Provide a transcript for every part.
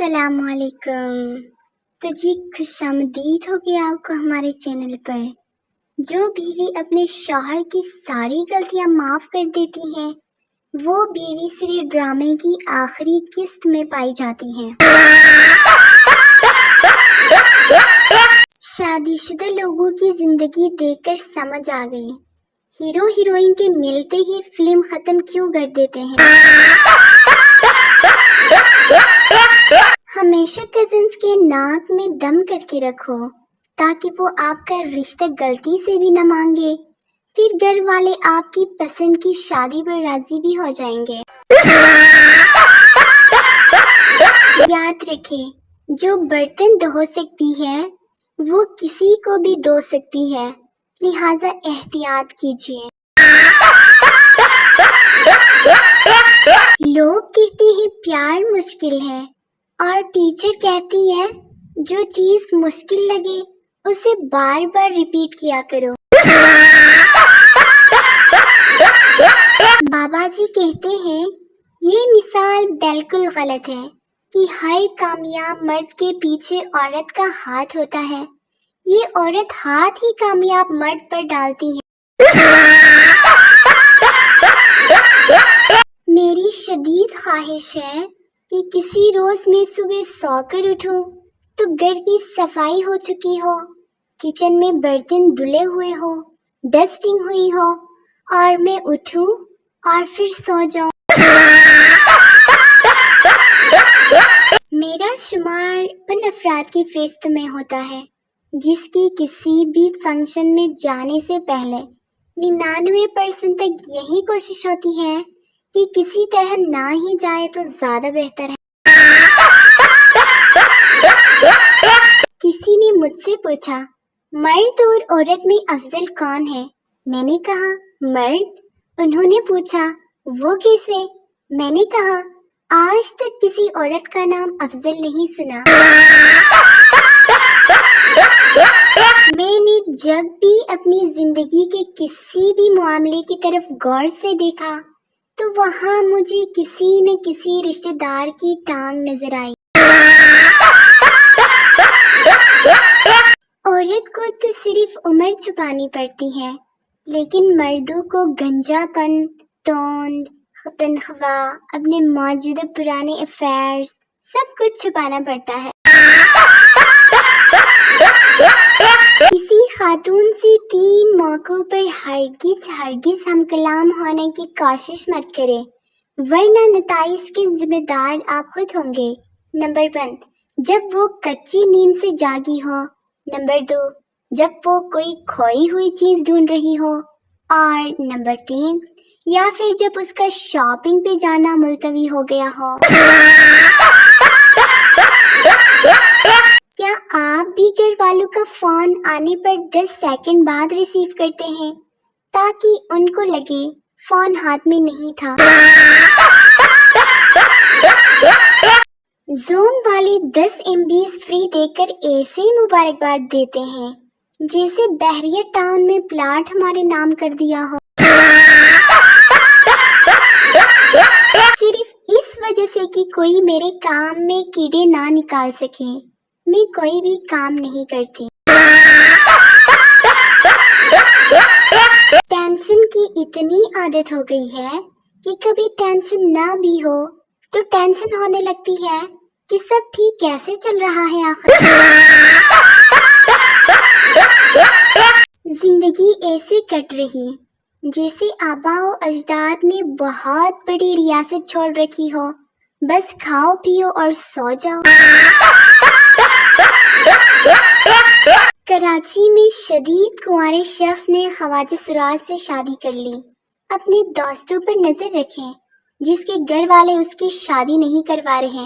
अस्सलाम वालेकुम। तो जी खुशामदीद हो गया आपको हमारे चैनल पर। जो बीवी अपने शौहर की सारी गलतियां माफ़ कर देती है वो बीवी सिर्फ ड्रामे की आखिरी किस्त में पाई जाती है। शादीशुदा लोगों की जिंदगी देखकर समझ आ गई हीरो हीरोइन के मिलते ही फिल्म खत्म क्यों कर देते हैं। हमेशा कजिन्स के नाक में दम करके रखो ताकि वो आपका रिश्ता गलती से भी न मांगे, फिर घर वाले आपकी पसंद की शादी पर राजी भी हो जाएंगे। याद रखें, जो बर्तन धो सकती है वो किसी को भी धो सकती है, लिहाजा एहतियात कीजिए। लोग कहते हैं प्यार मुश्किल है और टीचर कहती है जो चीज मुश्किल लगे उसे बार बार रिपीट किया करो। बाबा जी कहते हैं ये मिसाल बिल्कुल गलत है कि हर कामयाब मर्द के पीछे औरत का हाथ होता है। ये औरत हाथ ही कामयाब मर्द पर डालती है। मेरी शदीद ख्वाहिश है कि किसी रोज मैं सुबह सोकर उठूं तो घर की सफाई हो चुकी हो, किचन में बर्तन धुले हुए हो, डस्टिंग हुई हो और मैं उठूं और फिर सो जाऊं। मेरा शुमार उन अफराद की फहरिस्त में होता है जिसकी किसी भी फंक्शन में जाने से पहले 99% तक यही कोशिश होती है कि किसी तरह ना ही जाए तो ज्यादा बेहतर है। किसी ने मुझसे पूछा मर्द और औरत में अफजल कौन है? मैंने कहा मर्द। उन्होंने पूछा वो कैसे? मैंने कहा आज तक किसी औरत का नाम अफजल नहीं सुना। मैंने जब भी अपनी जिंदगी के किसी भी मामले की तरफ गौर से देखा तो वहाँ मुझे किसी न किसी रिश्तेदार की टांग नजर आई। औरत को तो सिर्फ उम्र छुपानी पड़ती है, लेकिन मर्दों को गंजापन, तोंद, तनख्वाह, अपने मौजूदा पुराने अफेयर्स सब कुछ छुपाना पड़ता है। किसी खातून से 3 मौकों पर हरगिज हम कलाम होने की कोशिश मत करें, वरना नताइज के जिम्मेदार आप खुद होंगे। नंबर 1, जब वो कच्ची नींद से जागी हो। नंबर 2, जब वो कोई खोई हुई चीज ढूंढ रही हो। और नंबर 3, या फिर जब उसका शॉपिंग पे जाना मुलतवी हो गया हो। क्या आप भी घर वालों का फोन आने पर 10 सेकंड बाद रिसीव करते हैं ताकि उनको लगे फोन हाथ में नहीं था? ज़ूम वाले 10 MB फ्री देकर ऐसे मुबारकबाद देते हैं जैसे बहरिया टाउन में प्लाट हमारे नाम कर दिया हो। सिर्फ इस वजह से कि कोई मेरे काम में कीड़े ना निकाल सके, मैं कोई भी काम नहीं करती। टेंशन की इतनी आदत हो गई है कि कभी टेंशन ना भी हो तो टेंशन होने लगती है कि सब ठीक कैसे चल रहा है आखिर। जिंदगी ऐसे कट रही जैसे आबाओ अजदाद ने बहुत बड़ी रियासत छोड़ रखी हो, बस खाओ पियो और सो जाओ। कराची में शदीद कुंवारे शख्स ने ख्वाजा सुराज से शादी कर ली। अपने दोस्तों पर नजर रखें जिसके घर वाले उसकी शादी नहीं करवा रहे।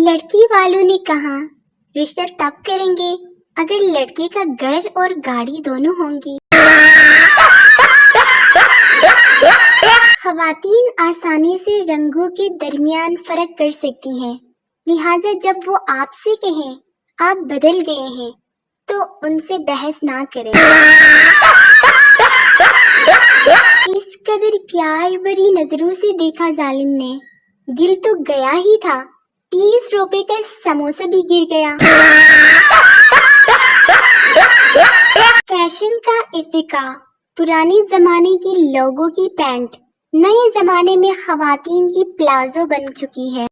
लड़की वालों ने कहा रिश्ता तब करेंगे अगर लड़के का घर और गाड़ी दोनों होंगी। खवातीन आसानी से रंगों के दरमियान फर्क कर सकती हैं, लिहाजा जब वो आपसे कहें आप बदल गए हैं तो उनसे बहस ना करें। इस कदर प्यार भरी नजरों से देखा जालिम ने دل تو گیا ہی تھا، 30 روپے کا سموسہ بھی گر گیا۔ فیشن کا ارتقاء، پرانے زمانے کی لوگوں کی پینٹ نئے زمانے میں خواتین کی پلازو بن چکی ہے۔